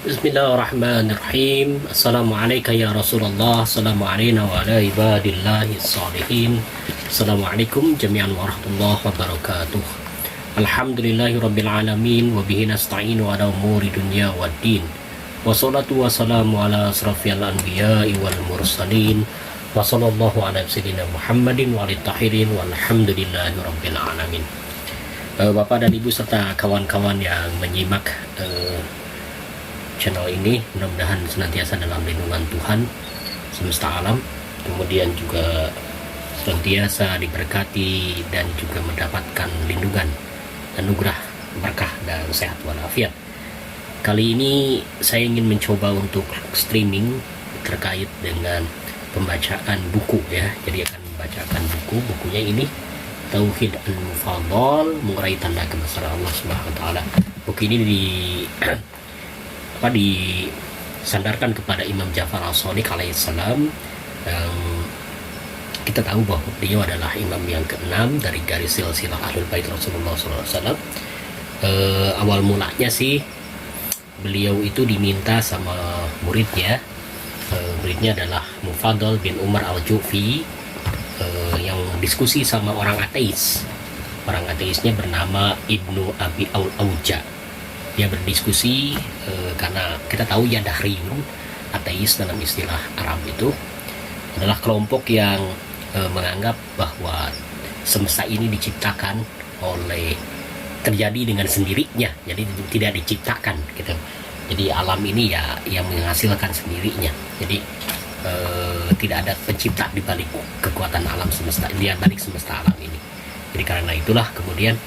Bismillahirrahmanirrahim. Assalamualaikum ya Rasulullah. Assalamualaikum wa ala ibadillahi salihin. Assalamualaikum jami'an warahmatullahi wabarakatuh. Alhamdulillahi rabbil alamin. Wabihi nasta'inu ala umuri dunya waddin. Wassalatu wassalamu ala asrafil anbiya'i wal mursalin. Wa sallallahu ala sayyidina Muhammadin wa alihi tahirin. Walhamdulillahi rabbil alamin. Bapak dan Ibu serta kawan-kawan yang menyimak channel ini, mudah-mudahan senantiasa dalam lindungan Tuhan semesta alam, kemudian juga senantiasa diberkati dan juga mendapatkan lindungan, anugerah, berkah dan sehat walafiat. Kali ini saya ingin mencoba untuk streaming terkait dengan pembacaan buku ya. Jadi akan membacakan bukunya ini, Tauhid Al-Mufadhal, mengurai tanda kebesaran Allah Subhanahu wa taala. Buku ini disandarkan kepada Imam Ja'far As-Shadiq alaihissalam. Kita tahu bahwa beliau adalah imam yang ke-6 dari garis silsilah Ahlul Bait Rasulullah SAW. Awal mulanya sih beliau itu diminta sama muridnya. Muridnya adalah Mufadhal bin Umar Al-Ju'fi, yang diskusi sama orang ateis. Orang ateisnya bernama Ibnu Abi Auja. Dia berdiskusi karena kita tahu ya, Dahriyun, ateis dalam istilah Arab itu adalah kelompok yang menganggap bahwa semesta ini diciptakan oleh, terjadi dengan sendirinya, jadi tidak diciptakan gitu. Jadi alam ini ya yang menghasilkan sendirinya. Jadi tidak ada pencipta di balik kekuatan alam semesta, di balik semesta alam ini. Jadi karena itulah kemudian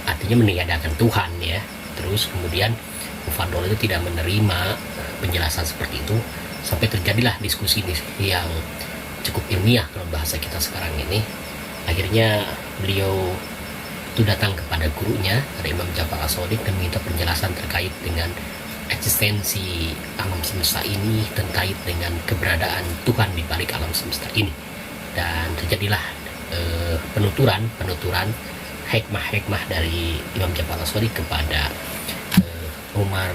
artinya meniadakan Tuhan ya. Terus kemudian Mufadhal itu tidak menerima penjelasan seperti itu, sampai terjadilah diskusi yang cukup ilmiah kalau bahasa kita sekarang ini. Akhirnya beliau itu datang kepada gurunya, ada Imam Ja'far As-Shadiq, dan minta penjelasan terkait dengan eksistensi alam semesta ini, terkait dengan keberadaan Tuhan di balik alam semesta ini. Dan terjadilah penuturan hikmah dari Imam Ja'far As-Shadiq kepada Umar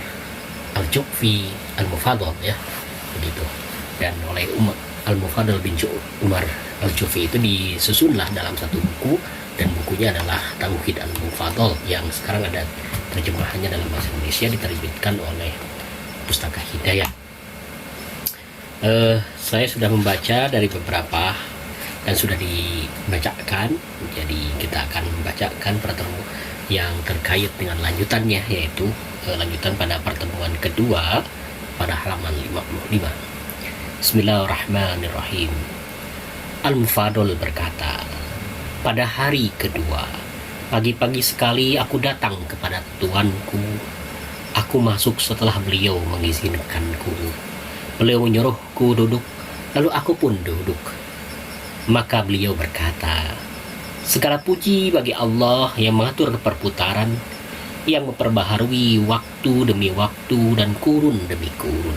Al-Ju'fi Al-Mufadhal ya, begitu. Dan oleh Al-Mufadhal bin Umar Al-Ju'fi itu disusunlah dalam satu buku, dan bukunya adalah Tauhid Al-Mufadhal yang sekarang ada terjemahannya dalam bahasa Indonesia, diterbitkan oleh Pustaka Hidayah. Saya sudah membaca dari beberapa dan sudah dibacakan, jadi kita akan membacakan pertemuan yang terkait dengan lanjutannya, yaitu lanjutan pada pertemuan kedua pada halaman 55. Bismillahirrahmanirrahim. Al-Mufadhal berkata, pada hari kedua, pagi-pagi sekali aku datang kepada tuanku. Aku masuk setelah beliau mengizinkanku. Beliau menyuruhku duduk, lalu aku pun duduk. Maka beliau berkata, segala puji bagi Allah yang mengatur perputaran, yang memperbaharui waktu demi waktu dan kurun demi kurun.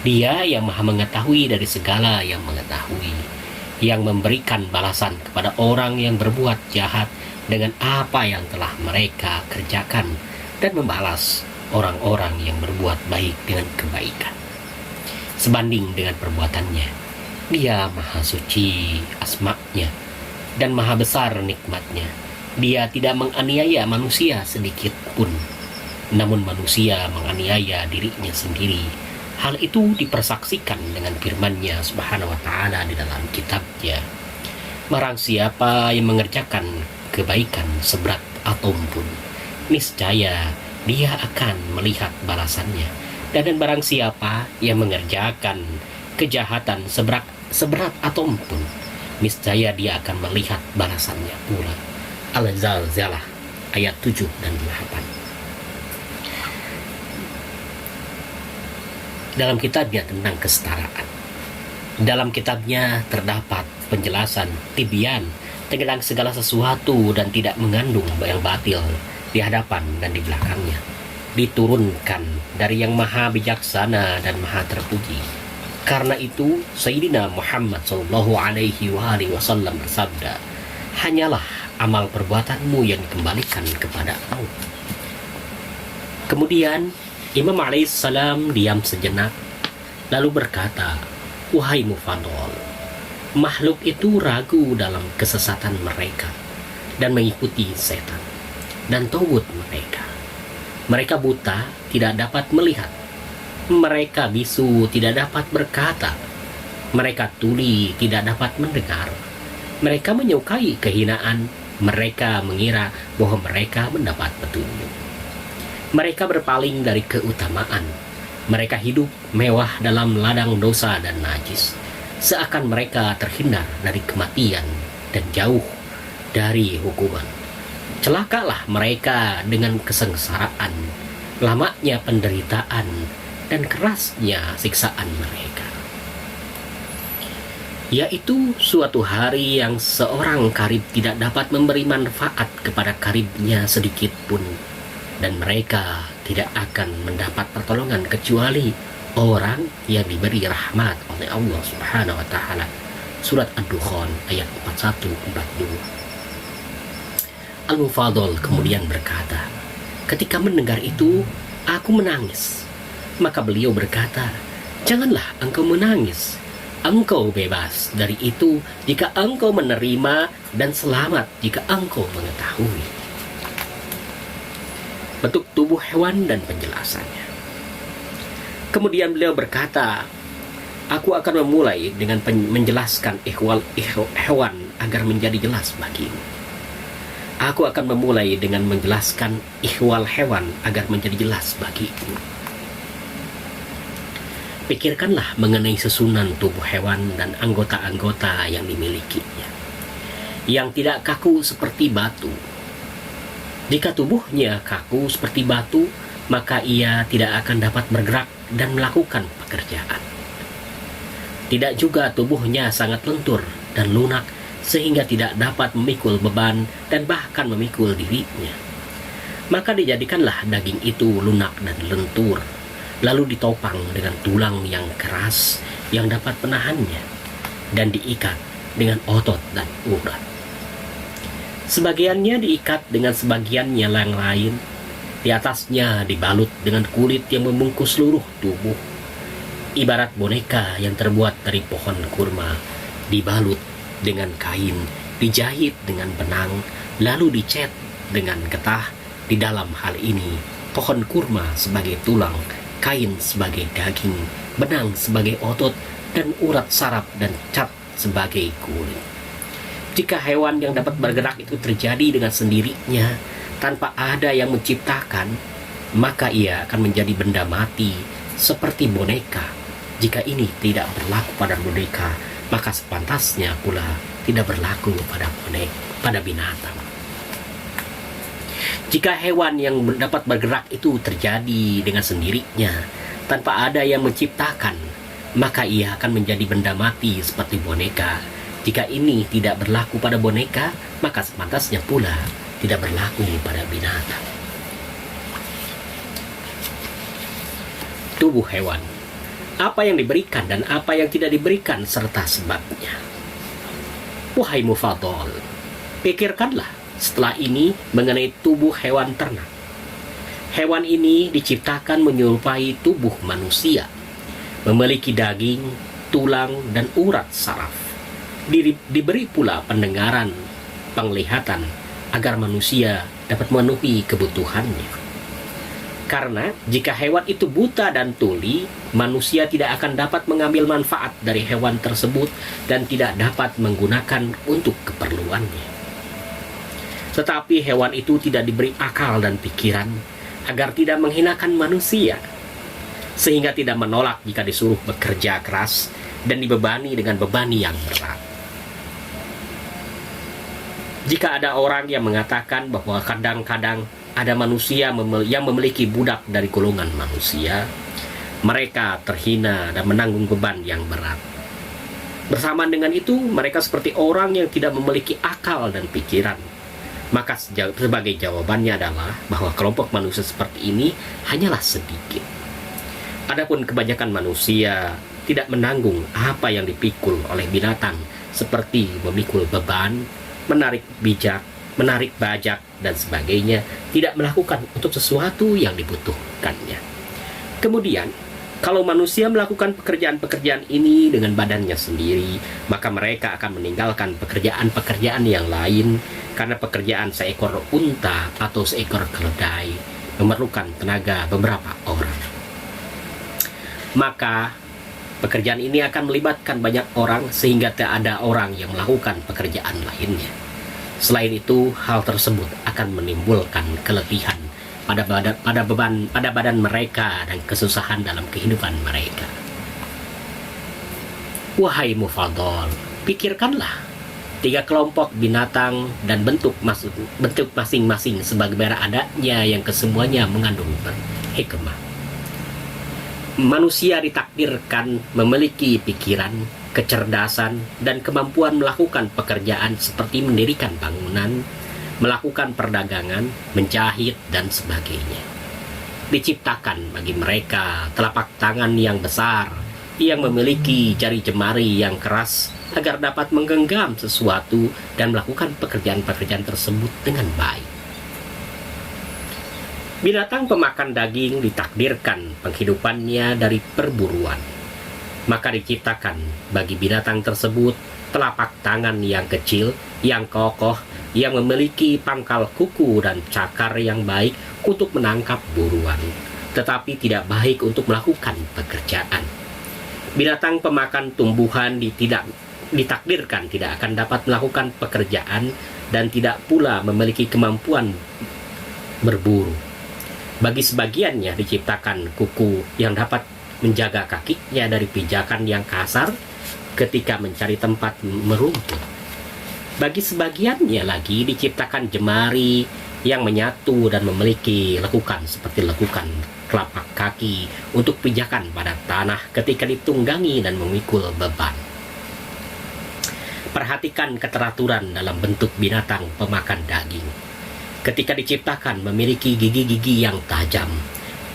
Dia yang maha mengetahui dari segala yang mengetahui, yang memberikan balasan kepada orang yang berbuat jahat dengan apa yang telah mereka kerjakan, dan membalas orang-orang yang berbuat baik dengan kebaikan sebanding dengan perbuatannya. Dia maha suci asma-Nya dan maha besar nikmat-Nya. Dia tidak menganiaya manusia sedikit pun, namun manusia menganiaya dirinya sendiri. Hal itu dipersaksikan dengan firman-Nya Subhanahu wa ta'ala di dalam kitabnya. Barang siapa yang mengerjakan kebaikan seberat atom pun, niscaya dia akan melihat balasannya. Dan barang siapa yang mengerjakan kejahatan seberat atom pun, niscaya dia akan melihat balasannya pula. Al-Zalzalah ayat 7 dan 8. Dalam kitabnya tentang kesetaraan, dalam kitabnya terdapat penjelasan tibyan tentang segala sesuatu dan tidak mengandung yang batil di hadapan dan di belakangnya, diturunkan dari yang maha bijaksana dan maha terpuji. Karena itu Sayyidina Muhammad Sallallahu Alaihi Wasallam bersabda, hanyalah amal perbuatanmu yang dikembalikan kepadamu. Kemudian Imam alaihissalam diam sejenak, lalu berkata, "Wahai Mufadol, makhluk itu ragu dalam kesesatan mereka dan mengikuti setan dan togut mereka. Mereka buta, tidak dapat melihat. Mereka bisu, tidak dapat berkata. Mereka tuli, tidak dapat mendengar. Mereka menyukai kehinaan. Mereka mengira bahwa mereka mendapat petunjuk. Mereka berpaling dari keutamaan. Mereka hidup mewah dalam ladang dosa dan najis, seakan mereka terhindar dari kematian dan jauh dari hukuman. Celakalah mereka dengan kesengsaraan, lamanya penderitaan, dan kerasnya siksaan mereka. Yaitu suatu hari yang seorang karib tidak dapat memberi manfaat kepada karibnya sedikit pun, dan mereka tidak akan mendapat pertolongan kecuali orang yang diberi rahmat oleh Allah Subhanahu wa Ta'ala. Surat Ad-Dukhan ayat 41-42. Al-Mufadol kemudian berkata, "Ketika mendengar itu, aku menangis." Maka beliau berkata, "Janganlah engkau menangis. Engkau bebas dari itu jika engkau menerima, dan selamat jika engkau mengetahui." Bentuk tubuh hewan dan penjelasannya. Kemudian beliau berkata, "Aku akan memulai dengan menjelaskan ihwal hewan agar menjadi jelas bagimu. Aku akan memulai dengan menjelaskan ihwal hewan agar menjadi jelas bagimu. Pikirkanlah mengenai susunan tubuh hewan dan anggota-anggota yang dimilikinya, yang tidak kaku seperti batu. Jika tubuhnya kaku seperti batu, maka ia tidak akan dapat bergerak dan melakukan pekerjaan. Tidak juga tubuhnya sangat lentur dan lunak sehingga tidak dapat memikul beban dan bahkan memikul dirinya. Maka dijadikanlah daging itu lunak dan lentur, lalu ditopang dengan tulang yang keras yang dapat menahannya, dan diikat dengan otot dan urat. Sebagiannya diikat dengan sebagiannya yang lain. Di atasnya dibalut dengan kulit yang membungkus seluruh tubuh, ibarat boneka yang terbuat dari pohon kurma, dibalut dengan kain, dijahit dengan benang, lalu dicet dengan getah. Di dalam hal ini, pohon kurma sebagai tulang, kain sebagai daging, benang sebagai otot, dan urat saraf dan cat sebagai kulit. Jika hewan yang dapat bergerak itu terjadi dengan sendirinya, tanpa ada yang menciptakan, maka ia akan menjadi benda mati seperti boneka. Jika ini tidak berlaku pada boneka, maka sepantasnya pula tidak berlaku pada binatang. Jika hewan yang dapat bergerak itu terjadi dengan sendirinya, tanpa ada yang menciptakan, maka ia akan menjadi benda mati seperti boneka. Jika ini tidak berlaku pada boneka, maka sepantasnya pula tidak berlaku pada binatang. Tubuh hewan, apa yang diberikan dan apa yang tidak diberikan serta sebabnya. Wahai Mufadol, pikirkanlah setelah ini mengenai tubuh hewan ternak. Hewan ini diciptakan menyerupai tubuh manusia, memiliki daging, tulang, dan urat saraf. Diberi pula pendengaran, penglihatan, agar manusia dapat memenuhi kebutuhannya. Karena jika hewan itu buta dan tuli, manusia tidak akan dapat mengambil manfaat dari hewan tersebut dan tidak dapat menggunakan untuk keperluannya. Tetapi hewan itu tidak diberi akal dan pikiran agar tidak menghinakan manusia, sehingga tidak menolak jika disuruh bekerja keras dan dibebani dengan beban yang berat. Jika ada orang yang mengatakan bahwa kadang-kadang ada manusia yang memiliki budak dari golongan manusia, mereka terhina dan menanggung beban yang berat. Bersamaan dengan itu, mereka seperti orang yang tidak memiliki akal dan pikiran. Maka sebagai jawabannya adalah bahwa kelompok manusia seperti ini hanyalah sedikit. Adapun kebanyakan manusia tidak menanggung apa yang dipikul oleh binatang, seperti memikul beban, menarik bajak, dan sebagainya, tidak melakukan untuk sesuatu yang dibutuhkannya. Kemudian, kalau manusia melakukan pekerjaan-pekerjaan ini dengan badannya sendiri, maka mereka akan meninggalkan pekerjaan-pekerjaan yang lain karena pekerjaan seekor unta atau seekor keledai memerlukan tenaga beberapa orang. Maka pekerjaan ini akan melibatkan banyak orang sehingga tak ada orang yang melakukan pekerjaan lainnya. Selain itu, hal tersebut akan menimbulkan keletihan pada badan mereka dan kesusahan dalam kehidupan mereka. Wahai Mufadhol, pikirkanlah 3 kelompok binatang dan bentuk masing-masing sebagaimana adanya yang kesemuanya mengandung hikmah. Manusia ditakdirkan memiliki pikiran, kecerdasan, dan kemampuan melakukan pekerjaan seperti mendirikan bangunan, melakukan perdagangan, menjahit, dan sebagainya. Diciptakan bagi mereka telapak tangan yang besar yang memiliki jari jemari yang keras agar dapat menggenggam sesuatu dan melakukan pekerjaan-pekerjaan tersebut dengan baik. Binatang pemakan daging ditakdirkan penghidupannya dari perburuan. Maka diciptakan bagi binatang tersebut telapak tangan yang kecil, yang kokoh, yang memiliki pangkal kuku dan cakar yang baik untuk menangkap buruan, tetapi tidak baik untuk melakukan pekerjaan. Binatang pemakan tumbuhan ditakdirkan tidak akan dapat melakukan pekerjaan dan tidak pula memiliki kemampuan berburu. Bagi sebagiannya diciptakan kuku yang dapat menjaga kakinya dari pijakan yang kasar ketika mencari tempat merumput. Bagi sebagiannya lagi diciptakan jemari yang menyatu dan memiliki lekukan seperti lekukan telapak kaki untuk pijakan pada tanah ketika ditunggangi dan memikul beban. Perhatikan keteraturan dalam bentuk binatang pemakan daging. Ketika diciptakan memiliki gigi-gigi yang tajam,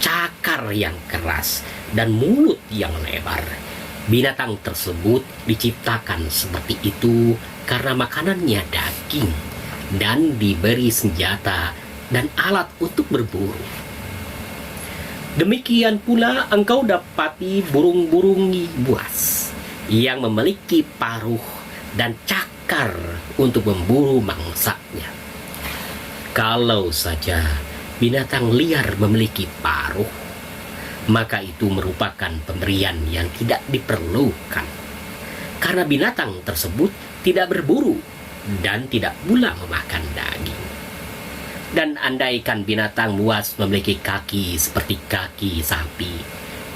cakar yang keras, dan mulut yang lebar. Binatang tersebut diciptakan seperti itu karena makanannya daging dan diberi senjata dan alat untuk berburu. Demikian pula engkau dapati burung-burung buas yang memiliki paruh dan cakar untuk memburu mangsanya. Kalau saja binatang liar memiliki paruh, maka itu merupakan pemberian yang tidak diperlukan. Karena binatang tersebut tidak berburu dan tidak pula memakan daging. Dan andaikan binatang buas memiliki kaki seperti kaki sapi,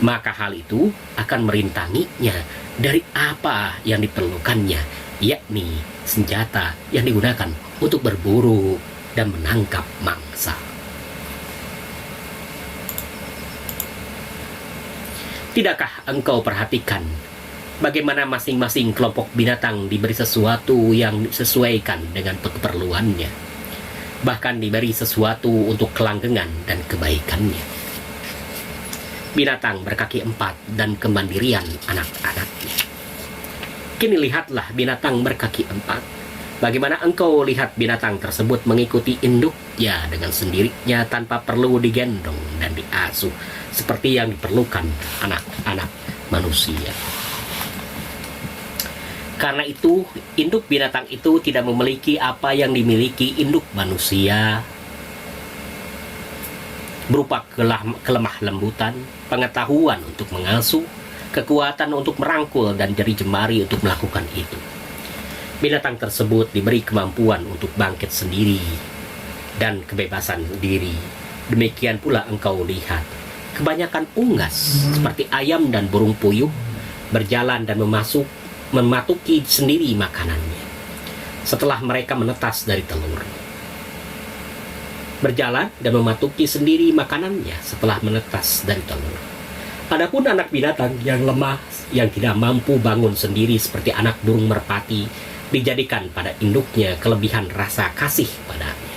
maka hal itu akan merintanginya dari apa yang diperlukannya, yakni senjata yang digunakan untuk berburu dan menangkap mangsa. Tidakkah engkau perhatikan bagaimana masing-masing kelompok binatang diberi sesuatu yang disesuaikan dengan keperluannya, bahkan diberi sesuatu untuk kelanggengan dan kebaikannya. Binatang berkaki 4 dan kemandirian anak-anaknya. Kini lihatlah binatang berkaki 4. Bagaimana engkau lihat binatang tersebut mengikuti induknya dengan sendirinya tanpa perlu digendong dan diasuh seperti yang diperlukan anak-anak manusia. Karena itu, induk binatang itu tidak memiliki apa yang dimiliki induk manusia, berupa kelemah lembutan, pengetahuan untuk mengasuh, kekuatan untuk merangkul, dan jari jemari untuk melakukan itu. Binatang tersebut diberi kemampuan untuk bangkit sendiri dan kebebasan diri. Demikian pula engkau lihat kebanyakan unggas seperti ayam dan burung puyuh berjalan dan mematuki sendiri makanannya setelah mereka menetas dari telur. Berjalan dan mematuki sendiri makanannya setelah menetas dari telur. Adapun anak binatang yang lemah, yang tidak mampu bangun sendiri seperti anak burung merpati, dijadikan pada induknya kelebihan rasa kasih padanya,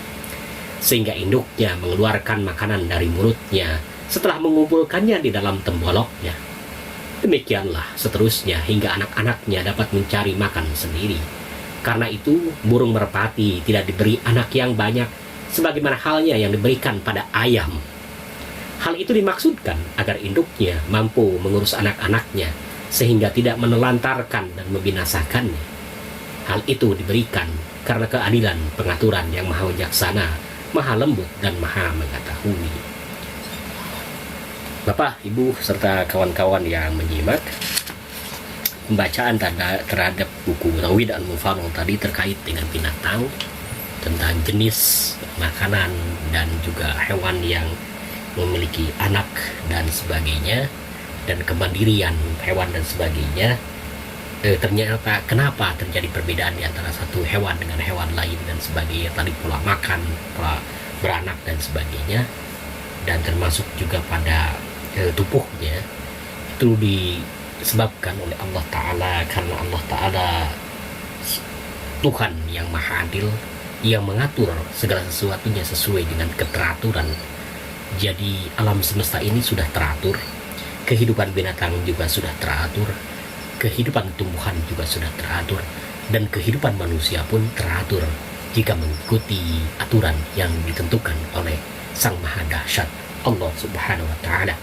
sehingga induknya mengeluarkan makanan dari mulutnya setelah mengumpulkannya di dalam temboloknya. Demikianlah seterusnya hingga anak-anaknya dapat mencari makan sendiri. Karena itu, burung merpati tidak diberi anak yang banyak sebagaimana halnya yang diberikan pada ayam. Hal itu dimaksudkan agar induknya mampu mengurus anak-anaknya sehingga tidak menelantarkan dan membinasakannya. Hal itu diberikan karena keadilan pengaturan yang maha bijaksana, maha lembut, dan maha mengetahui. Bapak, Ibu, serta kawan-kawan yang menyimak, pembacaan terhadap buku Tauhid Al-Mufawwadah tadi terkait dengan binatang, tentang jenis makanan dan juga hewan yang memiliki anak dan sebagainya, dan kemandirian hewan dan sebagainya. Ternyata kenapa terjadi perbedaan di antara satu hewan dengan hewan lain dan sebagainya, tadi pola makan, pola beranak dan sebagainya, dan termasuk juga pada tubuhnya, itu disebabkan oleh Allah Ta'ala, karena Allah Ta'ala Tuhan yang maha adil, yang mengatur segala sesuatunya sesuai dengan keteraturan. Jadi alam semesta ini sudah teratur, kehidupan binatang juga sudah teratur, kehidupan tumbuhan juga sudah teratur, dan kehidupan manusia pun teratur jika mengikuti aturan yang ditentukan oleh Sang Maha Dahsyat Allah Subhanahu wa Ta'ala.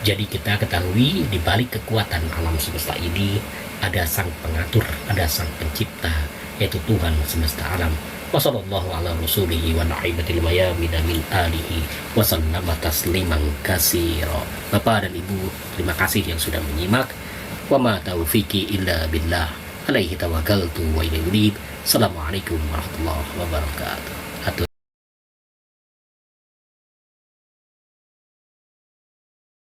Jadi kita ketahui di balik kekuatan alam semesta ini ada sang pengatur, ada sang pencipta, yaitu Tuhan semesta alam. Wassallallahu ala rasulihi wa na'ibatil mayamina min alihi wasallama tasliman katsira. Bapak dan Ibu, terima kasih yang sudah menyimak. Wa ma taufiqi illa billah, alaihi tawakkaltu wa ilaihi unib. Assalamualaikum warahmatullahi wabarakatuh.